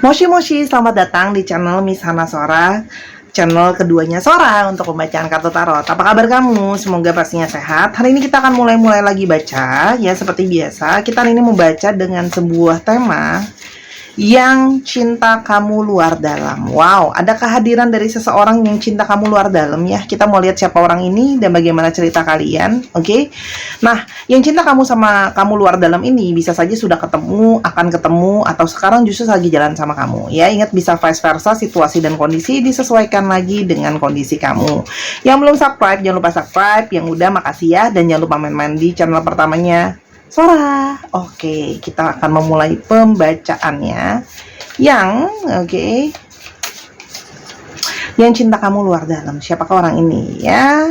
Moshi Moshi, selamat datang di channel Miss Hana Sora, channel keduanya Sora untuk pembacaan kartu tarot. Apa kabar kamu? Semoga pastinya sehat. Hari ini kita akan mulai lagi baca, ya seperti biasa. Kita hari ini membaca dengan sebuah tema yang cinta kamu luar dalam. Wow, ada kehadiran dari seseorang yang cinta kamu luar dalam ya. Kita mau lihat siapa orang ini dan bagaimana cerita kalian, oke? Nah, yang cinta kamu sama kamu luar dalam ini bisa saja sudah ketemu, akan ketemu, atau sekarang justru lagi jalan sama kamu. Ya, ingat bisa vice versa, situasi dan kondisi disesuaikan lagi dengan kondisi kamu. Yang belum subscribe, jangan lupa subscribe. Yang udah, makasih ya. Dan jangan lupa main-main di channel pertamanya Sora. Oke, kita akan memulai pembacaannya. Yang cinta kamu luar dalam. Siapakah orang ini ya?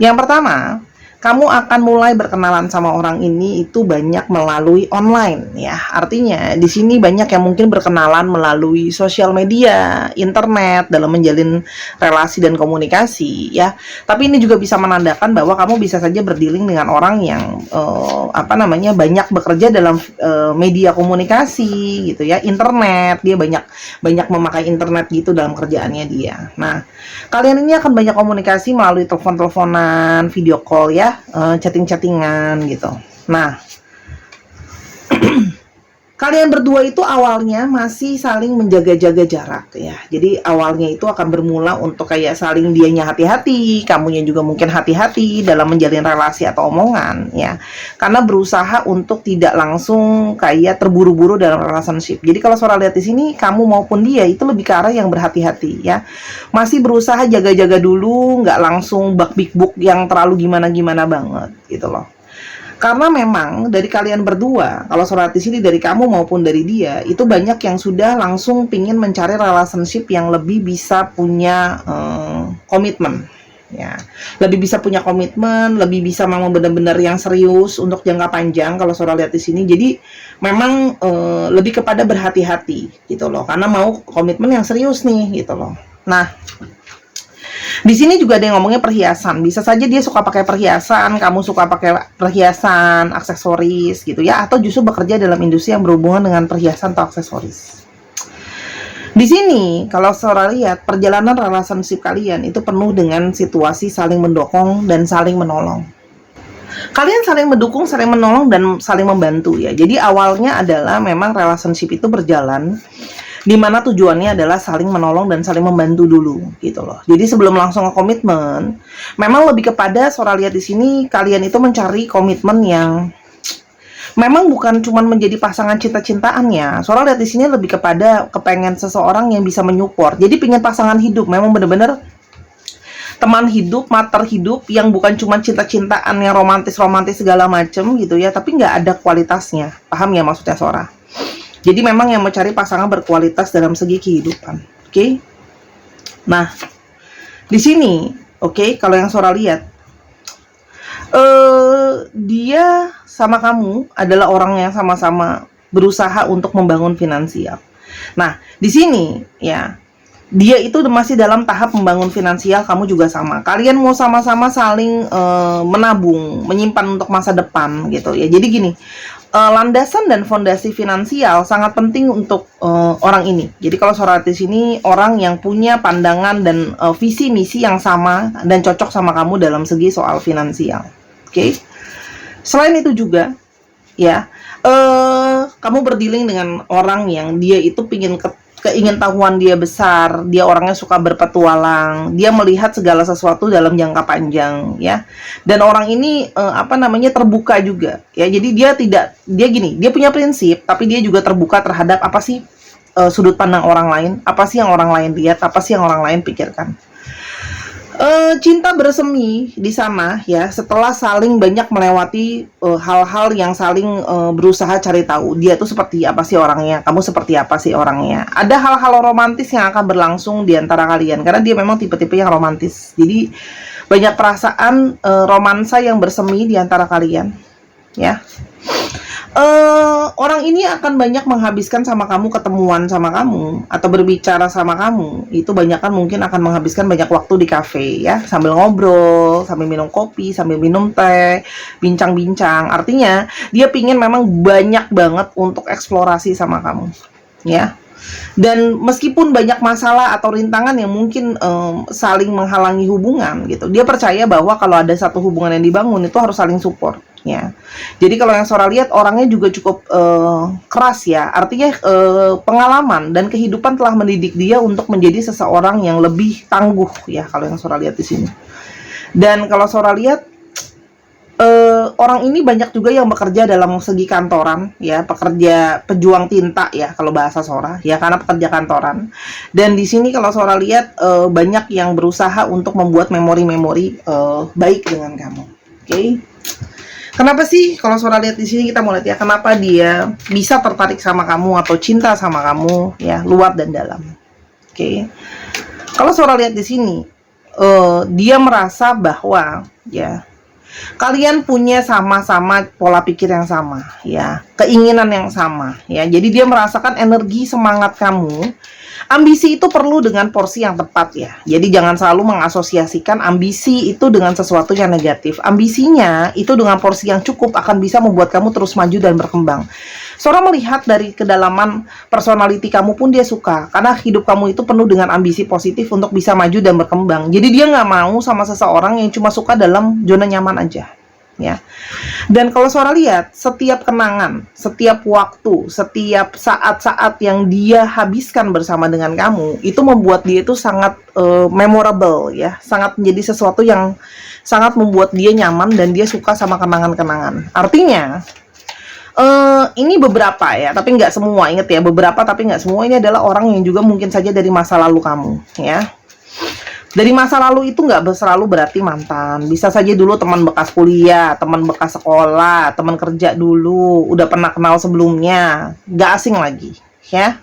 Yang pertama, kamu akan mulai berkenalan sama orang ini itu banyak melalui online ya. Artinya di sini banyak yang mungkin berkenalan melalui sosial media, internet dalam menjalin relasi dan komunikasi ya. Tapi ini juga bisa menandakan bahwa kamu bisa saja berdealing dengan orang yang banyak bekerja dalam media komunikasi gitu ya, internet. Dia banyak memakai internet gitu dalam kerjaannya dia. Nah, kalian ini akan banyak komunikasi melalui telepon-teleponan, video call ya. Chatting-chattingan gitu. Nah, kalian berdua itu awalnya masih saling menjaga-jaga jarak ya. Jadi awalnya itu akan bermula untuk kayak saling dianya hati-hati, kamunya juga mungkin hati-hati dalam menjalin relasi atau omongan ya. Karena berusaha untuk tidak langsung kayak terburu-buru dalam relationship. Jadi kalau Sora lihat di sini, kamu maupun dia itu lebih ke arah yang berhati-hati ya. Masih berusaha jaga-jaga dulu, nggak langsung bak-bik-buk yang terlalu gimana-gimana banget gitu loh. Karena memang dari kalian berdua, kalau Sora di sini dari kamu maupun dari dia, itu banyak yang sudah langsung pingin mencari relationship yang lebih bisa punya komitmen. Ya, lebih bisa punya komitmen, lebih bisa memang benar-benar yang serius untuk jangka panjang kalau Sora lihat di sini. Jadi memang lebih kepada berhati-hati gitu loh, karena mau komitmen yang serius nih gitu loh. Nah, di sini juga ada yang ngomongnya perhiasan. Bisa saja dia suka pakai perhiasan, kamu suka pakai perhiasan, aksesoris gitu ya, atau justru bekerja dalam industri yang berhubungan dengan perhiasan atau aksesoris. Di sini kalau Sora lihat perjalanan relationship kalian itu penuh dengan situasi saling mendukung dan saling menolong. Kalian saling mendukung, saling menolong dan saling membantu ya. Jadi awalnya adalah memang relationship itu berjalan di mana tujuannya adalah saling menolong dan saling membantu dulu gitu loh. Jadi sebelum langsung ke komitmen, memang lebih kepada Sora lihat di sini kalian itu mencari komitmen yang memang bukan cuma menjadi pasangan cinta-cintaannya. Sora lihat di sini lebih kepada kepengen seseorang yang bisa menyupport. Jadi pengen pasangan hidup, memang bener-bener teman hidup, mater hidup yang bukan cuma cinta-cintaan yang romantis-romantis segala macem gitu ya, tapi nggak ada kualitasnya. Paham ya maksudnya Sora? Jadi memang yang mencari pasangan berkualitas dalam segi kehidupan, oke? Nah, di sini, oke, kalau yang Sora lihat, dia sama kamu adalah orang yang sama-sama berusaha untuk membangun finansial. Nah, di sini, ya, dia itu masih dalam tahap membangun finansial, kamu juga sama. Kalian mau sama-sama saling menabung, menyimpan untuk masa depan, gitu ya. Jadi gini. Landasan dan fondasi finansial sangat penting untuk orang ini. Jadi kalau Sora di sini orang yang punya pandangan dan visi misi yang sama dan cocok sama kamu dalam segi soal finansial. Oke. Selain itu juga, ya, kamu berdealing dengan orang yang dia itu keingintahuan dia besar, dia orangnya suka berpetualang, dia melihat segala sesuatu dalam jangka panjang ya. Dan orang ini terbuka juga ya. Jadi dia punya prinsip, tapi dia juga terbuka terhadap apa sih sudut pandang orang lain, apa sih yang orang lain lihat, apa sih yang orang lain pikirkan. Cinta bersemi di sana ya, setelah saling banyak melewati hal-hal yang saling berusaha cari tahu dia tuh seperti apa sih orangnya, kamu seperti apa sih orangnya. Ada hal-hal romantis yang akan berlangsung di antara kalian karena dia memang tipe-tipe yang romantis. Jadi banyak perasaan romansa yang bersemi di antara kalian ya. Orang ini akan banyak menghabiskan sama kamu, ketemuan sama kamu atau berbicara sama kamu. Itu banyak kan mungkin akan menghabiskan banyak waktu di kafe ya, sambil ngobrol, sambil minum kopi, sambil minum teh, bincang-bincang. Artinya dia pingin memang banyak banget untuk eksplorasi sama kamu. ya. Dan meskipun banyak masalah atau rintangan yang mungkin saling menghalangi hubungan gitu, dia percaya bahwa kalau ada satu hubungan yang dibangun itu harus saling support, ya. Jadi kalau yang Sora lihat orangnya juga cukup keras, ya. Artinya pengalaman dan kehidupan telah mendidik dia untuk menjadi seseorang yang lebih tangguh, ya. Kalau yang Sora lihat di sini. Dan kalau Sora lihat orang ini banyak juga yang bekerja dalam segi kantoran, ya, pekerja pejuang tinta, ya, kalau bahasa Sora, ya, karena pekerja kantoran. Dan di sini kalau Sora lihat banyak yang berusaha untuk membuat memori-memori baik dengan kamu. Oke. Kenapa sih kalau Sora lihat di sini, kita mau lihat ya, kenapa dia bisa tertarik sama kamu atau cinta sama kamu, ya, luar dan dalam. Oke. Kalau Sora lihat di sini, dia merasa bahwa, ya, kalian punya sama-sama pola pikir yang sama, ya, keinginan yang sama, ya. Jadi dia merasakan energi semangat kamu. Ambisi itu perlu dengan porsi yang tepat, ya. Jadi jangan selalu mengasosiasikan ambisi itu dengan sesuatu yang negatif. Ambisinya itu dengan porsi yang cukup akan bisa membuat kamu terus maju dan berkembang. Sora melihat dari kedalaman personality kamu pun dia suka, karena hidup kamu itu penuh dengan ambisi positif untuk bisa maju dan berkembang. Jadi dia nggak mau sama seseorang yang cuma suka dalam zona nyaman aja, ya. Dan kalau Sora lihat, setiap kenangan, setiap waktu, setiap saat-saat yang dia habiskan bersama dengan kamu, itu membuat dia itu sangat memorable, ya, sangat menjadi sesuatu yang sangat membuat dia nyaman dan dia suka sama kenangan-kenangan. Artinya, ini beberapa, ya, tapi nggak semua. Ingat ya, beberapa tapi nggak semua. Ini adalah orang yang juga mungkin saja dari masa lalu kamu, ya. Dari masa lalu itu nggak selalu berarti mantan. Bisa saja dulu teman bekas kuliah, teman bekas sekolah, teman kerja dulu, udah pernah kenal sebelumnya, nggak asing lagi, ya.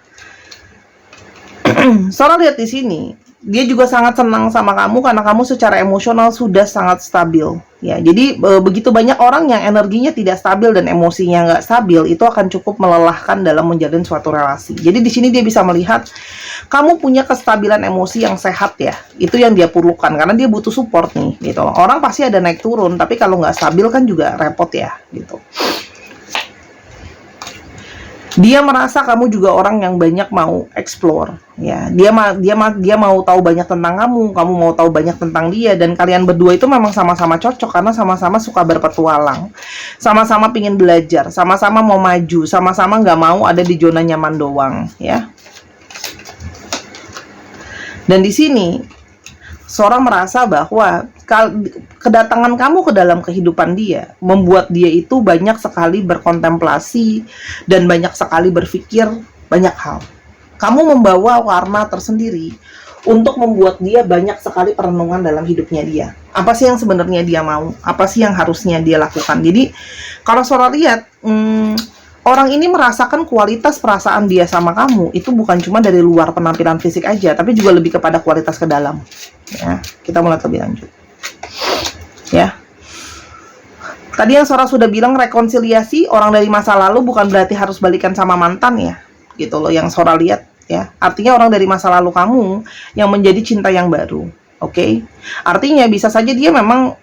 Sora lihat di sini, dia juga sangat senang sama kamu karena kamu secara emosional sudah sangat stabil, ya. Jadi begitu banyak orang yang energinya tidak stabil dan emosinya nggak stabil, itu akan cukup melelahkan dalam menjalin suatu relasi. Jadi di sini dia bisa melihat kamu punya kestabilan emosi yang sehat, ya. Itu yang dia perlukan karena dia butuh support nih, gitu. Orang pasti ada naik turun, tapi kalau nggak stabil kan juga repot, ya, gitu. Dia merasa kamu juga orang yang banyak mau explore, ya. Dia mau tahu banyak tentang kamu mau tahu banyak tentang dia, dan kalian berdua itu memang sama-sama cocok karena sama-sama suka berpetualang, sama-sama pingin belajar, sama-sama mau maju, sama-sama nggak mau ada di zona nyaman doang, ya. Dan di sini Sora merasa bahwa kedatangan kamu ke dalam kehidupan dia membuat dia itu banyak sekali berkontemplasi dan banyak sekali berpikir banyak hal. Kamu membawa warna tersendiri untuk membuat dia banyak sekali perenungan dalam hidupnya dia. Apa sih yang sebenarnya dia mau? Apa sih yang harusnya dia lakukan? Jadi kalau Sora lihat, orang ini merasakan kualitas perasaan dia sama kamu itu bukan cuma dari luar penampilan fisik aja, tapi juga lebih kepada kualitas ke dalam, ya. Kita mulai lebih lanjut, ya. Tadi yang Sora sudah bilang, rekonsiliasi orang dari masa lalu bukan berarti harus balikan sama mantan, ya, gitu loh yang Sora lihat, ya. Artinya orang dari masa lalu kamu yang menjadi cinta yang baru. Oke, artinya bisa saja dia memang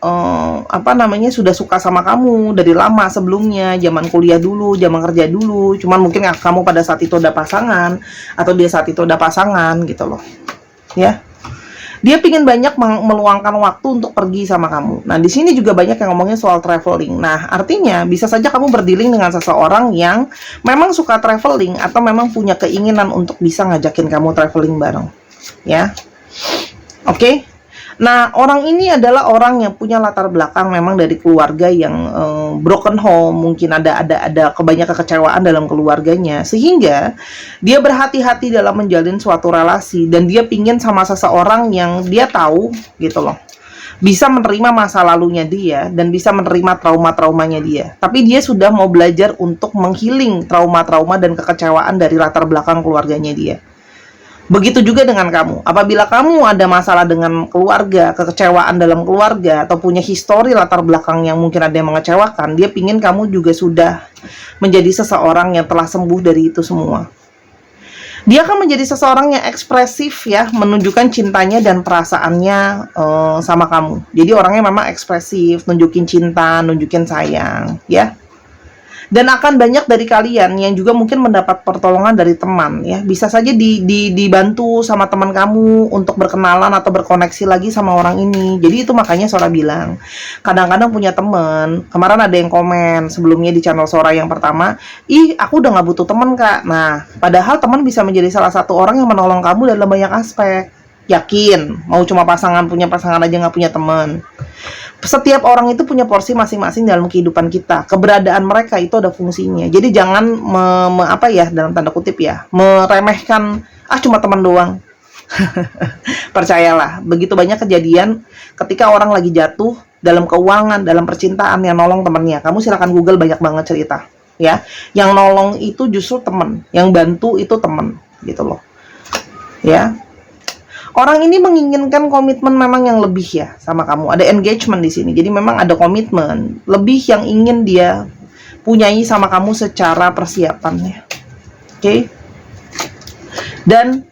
sudah suka sama kamu dari lama sebelumnya, zaman kuliah dulu, zaman kerja dulu. Cuman mungkin kamu pada saat itu ada pasangan, atau dia saat itu ada pasangan, gitu loh, ya. Dia pingin banyak meluangkan waktu untuk pergi sama kamu. Nah, di sini juga banyak yang ngomongin soal traveling. Nah, artinya bisa saja kamu berdealing dengan seseorang yang memang suka traveling atau memang punya keinginan untuk bisa ngajakin kamu traveling bareng, ya. Oke. Nah, orang ini adalah orang yang punya latar belakang memang dari keluarga yang broken home, mungkin ada banyak kekecewaan dalam keluarganya, sehingga dia berhati-hati dalam menjalin suatu relasi, dan dia pingin sama seseorang yang dia tahu, gitu loh, bisa menerima masa lalunya dia dan bisa menerima trauma-traumanya dia. Tapi dia sudah mau belajar untuk menghealing trauma-trauma dan kekecewaan dari latar belakang keluarganya dia. Begitu juga dengan kamu. Apabila kamu ada masalah dengan keluarga, kekecewaan dalam keluarga, atau punya histori latar belakang yang mungkin ada yang mengecewakan, dia pingin kamu juga sudah menjadi seseorang yang telah sembuh dari itu semua. Dia akan menjadi seseorang yang ekspresif, ya, menunjukkan cintanya dan perasaannya sama kamu. Jadi orangnya memang ekspresif, nunjukin cinta, nunjukin sayang, ya. Dan akan banyak dari kalian yang juga mungkin mendapat pertolongan dari teman ya. Bisa saja dibantu sama teman kamu untuk berkenalan atau berkoneksi lagi sama orang ini. Jadi itu makanya Sora bilang, kadang-kadang punya teman. Kemarin ada yang komen sebelumnya di channel Sora yang pertama, ih aku udah gak butuh teman kak. Nah, padahal teman bisa menjadi salah satu orang yang menolong kamu dalam banyak aspek. Yakin, mau cuma punya pasangan aja gak punya teman. Setiap orang itu punya porsi masing-masing dalam kehidupan kita. Keberadaan mereka itu ada fungsinya. Jadi jangan apa ya, dalam tanda kutip ya, meremehkan cuma teman doang. Percayalah, begitu banyak kejadian ketika orang lagi jatuh dalam keuangan, dalam percintaan, yang nolong temannya. Kamu silakan Google, banyak banget cerita ya. Yang nolong itu justru teman, yang bantu itu teman gitu loh. Ya. Orang ini menginginkan komitmen memang yang lebih ya sama kamu. Ada engagement di sini. Jadi memang ada komitmen lebih yang ingin dia punyai sama kamu secara persiapannya. Oke. Dan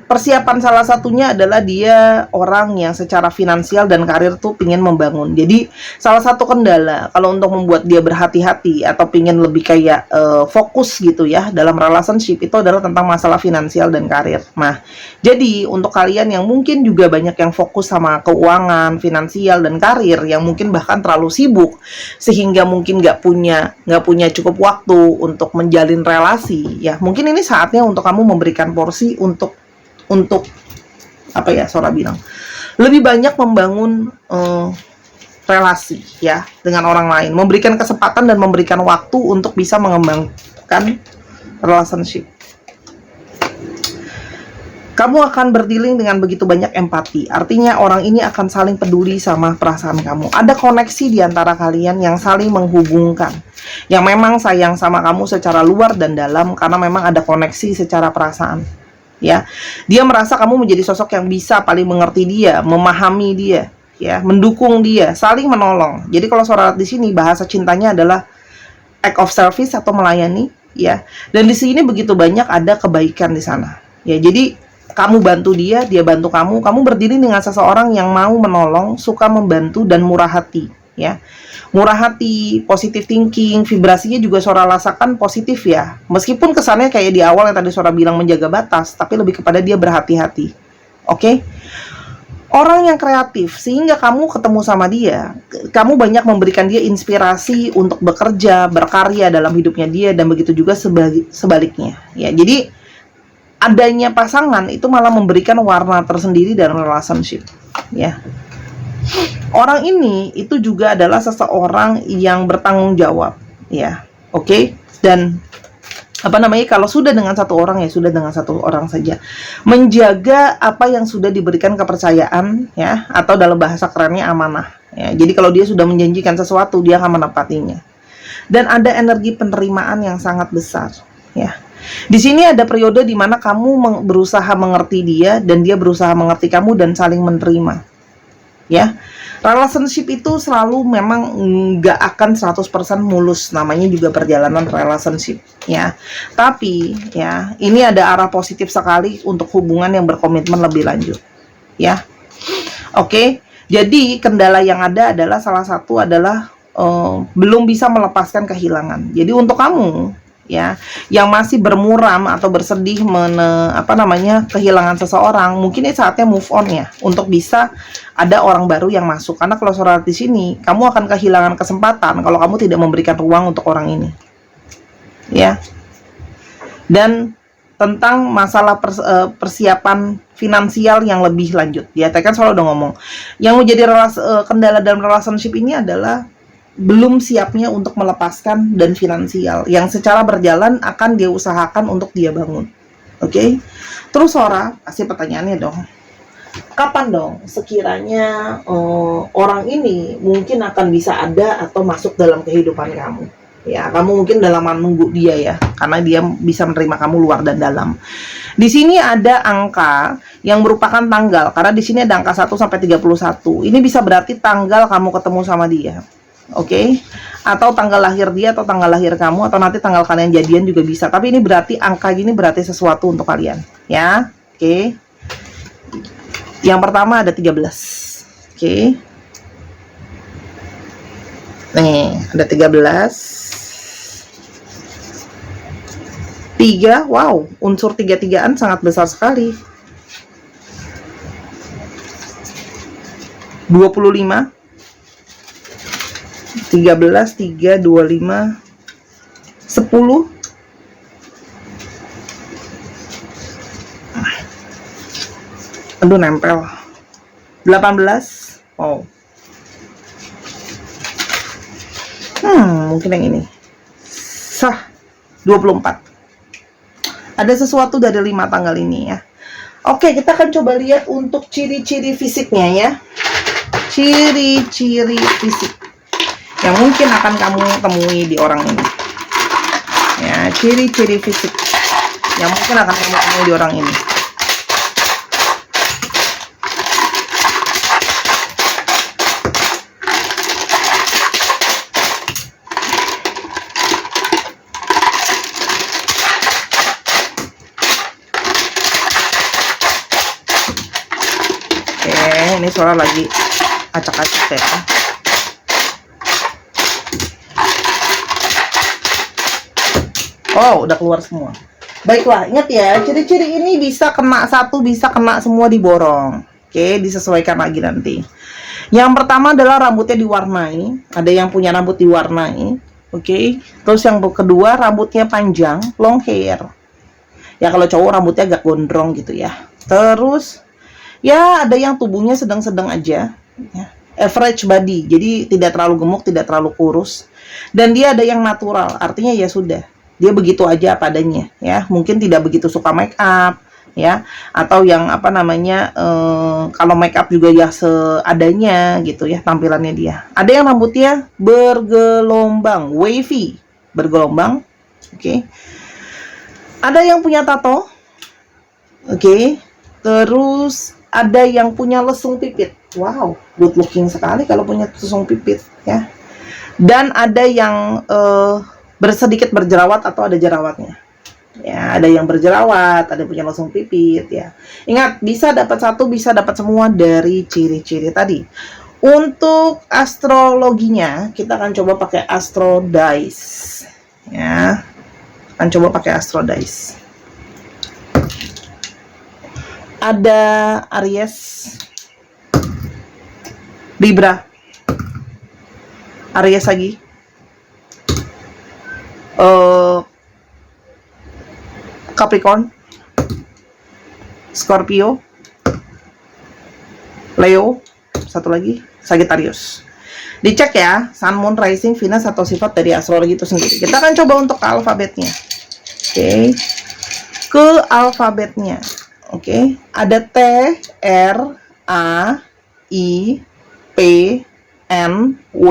persiapan salah satunya adalah dia orang yang secara finansial dan karir tuh pingin membangun. Jadi salah satu kendala kalau untuk membuat dia berhati-hati atau pingin lebih kayak fokus gitu ya dalam relationship itu adalah tentang masalah finansial dan karir. Nah, jadi untuk kalian yang mungkin juga banyak yang fokus sama keuangan, finansial dan karir, yang mungkin bahkan terlalu sibuk sehingga mungkin nggak punya cukup waktu untuk menjalin relasi, ya mungkin ini saatnya untuk kamu memberikan porsi untuk apa ya, Sora bilang lebih banyak membangun relasi ya dengan orang lain, memberikan kesempatan dan memberikan waktu untuk bisa mengembangkan relationship. Kamu akan berdealing dengan begitu banyak empati. Artinya orang ini akan saling peduli sama perasaan kamu. Ada koneksi di antara kalian yang saling menghubungkan, yang memang sayang sama kamu secara luar dan dalam, karena memang ada koneksi secara perasaan. Ya, dia merasa kamu menjadi sosok yang bisa paling mengerti dia, memahami dia, ya, mendukung dia, saling menolong. Jadi kalau Sora di sini bahasa cintanya adalah act of service atau melayani, ya. Dan di sini begitu banyak ada kebaikan di sana. Ya, jadi kamu bantu dia, dia bantu kamu. Kamu berdiri dengan seseorang yang mau menolong, suka membantu dan murah hati, ya. Murah hati, positive thinking, vibrasinya juga Sora rasakan positif ya. Meskipun kesannya kayak di awal yang tadi Sora bilang menjaga batas, tapi lebih kepada dia berhati-hati. Oke? Orang yang kreatif, sehingga kamu ketemu sama dia, kamu banyak memberikan dia inspirasi untuk bekerja, berkarya dalam hidupnya dia, dan begitu juga sebaliknya. Ya, jadi adanya pasangan itu malah memberikan warna tersendiri dalam relationship, ya. Orang ini itu juga adalah seseorang yang bertanggung jawab, ya. Oke? Dan apa namanya, kalau sudah dengan satu orang ya sudah dengan satu orang saja. Menjaga apa yang sudah diberikan kepercayaan, ya, atau dalam bahasa kerennya amanah, ya. Jadi kalau dia sudah menjanjikan sesuatu, dia akan menepatinya. Dan ada energi penerimaan yang sangat besar, ya. Di sini ada periode di mana kamu berusaha mengerti dia dan dia berusaha mengerti kamu dan saling menerima. Ya. Relationship itu selalu memang nggak akan 100% mulus, namanya juga perjalanan relationship, ya. Tapi ya, ini ada arah positif sekali untuk hubungan yang berkomitmen lebih lanjut, ya. Oke. Jadi kendala yang ada adalah salah satu adalah belum bisa melepaskan kehilangan. Jadi untuk kamu ya yang masih bermuram atau bersedih kehilangan seseorang, mungkin ini saatnya move on ya, untuk bisa ada orang baru yang masuk. Karena kalau Sora di sini, kamu akan kehilangan kesempatan kalau kamu tidak memberikan ruang untuk orang ini, ya. Dan tentang masalah persiapan finansial yang lebih lanjut, ya, tadi kan selalu udah ngomong yang menjadi kendala dalam relationship ini adalah belum siapnya untuk melepaskan dan finansial yang secara berjalan akan dia usahakan untuk dia bangun. Oke? Terus Sora kasih pertanyaannya dong, kapan dong sekiranya orang ini mungkin akan bisa ada atau masuk dalam kehidupan kamu? Ya, kamu mungkin dalam menunggu dia ya, karena dia bisa menerima kamu luar dan dalam. Di sini ada angka yang merupakan tanggal, karena di sini ada angka 1 sampai 31. Ini bisa berarti tanggal kamu ketemu sama dia. Oke, atau tanggal lahir dia atau tanggal lahir kamu, atau nanti tanggal kalian jadian juga bisa. Tapi ini berarti angka gini berarti sesuatu untuk kalian, ya. Oke. Yang pertama ada 13. Oke. Nih, ada 13. 3, wow, unsur 3-3an sangat besar sekali. 25. 13, 3, 25, 10. Aduh, nempel. 18. Oh. Mungkin yang ini. Sah. 24. Ada sesuatu dari 5 tanggal ini ya. Oke, kita akan coba lihat untuk ciri-ciri fisiknya ya. Ciri-ciri fisik yang mungkin akan kamu temui di orang ini. Ya, ciri-ciri fisik yang mungkin akan kamu temui di orang ini. Ini suara lagi acak-acak ya. Oh, udah keluar semua. Baiklah, ingat ya, ciri-ciri ini bisa kena satu, bisa kena semua diborong. Oke, disesuaikan lagi nanti. Yang pertama adalah rambutnya diwarnai. Ada yang punya rambut diwarnai. Oke. Terus yang kedua, rambutnya panjang, long hair. Ya kalau cowok rambutnya agak gondrong gitu ya. Terus ya ada yang tubuhnya sedang-sedang aja ya. Average body, jadi tidak terlalu gemuk, tidak terlalu kurus. Dan dia ada yang natural, artinya ya sudah, dia begitu aja apa adanya ya. Mungkin tidak begitu suka make up ya, atau yang apa namanya, kalau make up juga ya seadanya gitu ya tampilannya dia. Ada yang rambutnya bergelombang, wavy, bergelombang. Oke. Ada yang punya tato. Oke. Terus ada yang punya lesung pipit. Wow, good looking sekali kalau punya lesung pipit ya. Dan ada yang sedikit berjerawat atau ada jerawatnya. Ya, ada yang berjerawat, ada yang punya lesung pipit ya. Ingat, bisa dapat satu, bisa dapat semua dari ciri-ciri tadi. Untuk astrologinya, kita akan coba pakai Astro Dice. Ya. Akan coba pakai Astro Dice. Ada Aries, Libra, Aries lagi, Capricorn, Scorpio, Leo, satu lagi Sagittarius. Dicek ya, Sun, Moon, Rising, Venus atau sifat dari astrologi itu sendiri. Kita akan coba untuk ke alfabetnya. Oke. Ke alfabetnya. Oke, ada T, R, A, I, P, N, W,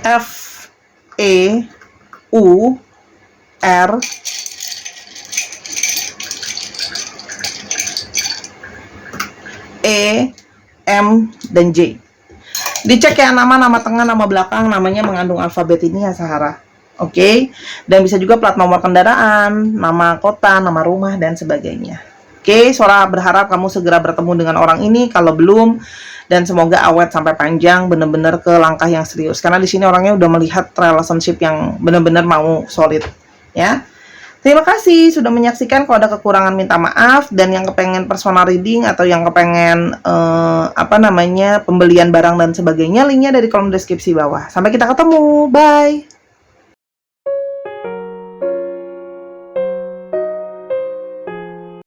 F, E, U, R, E, M, dan J. Dicek ya, nama tengah, nama belakang, namanya mengandung alfabet ini ya Sahara. Oke, dan bisa juga plat nomor kendaraan, nama kota, nama rumah, dan sebagainya. Oke, Sora berharap kamu segera bertemu dengan orang ini kalau belum, dan semoga awet sampai panjang, bener-bener ke langkah yang serius. Karena di sini orangnya udah melihat relationship yang bener-bener mau solid, ya. Terima kasih sudah menyaksikan. Kalau ada kekurangan minta maaf, dan yang kepengen personal reading atau yang kepengen pembelian barang dan sebagainya, linknya dari kolom deskripsi bawah. Sampai kita ketemu, bye.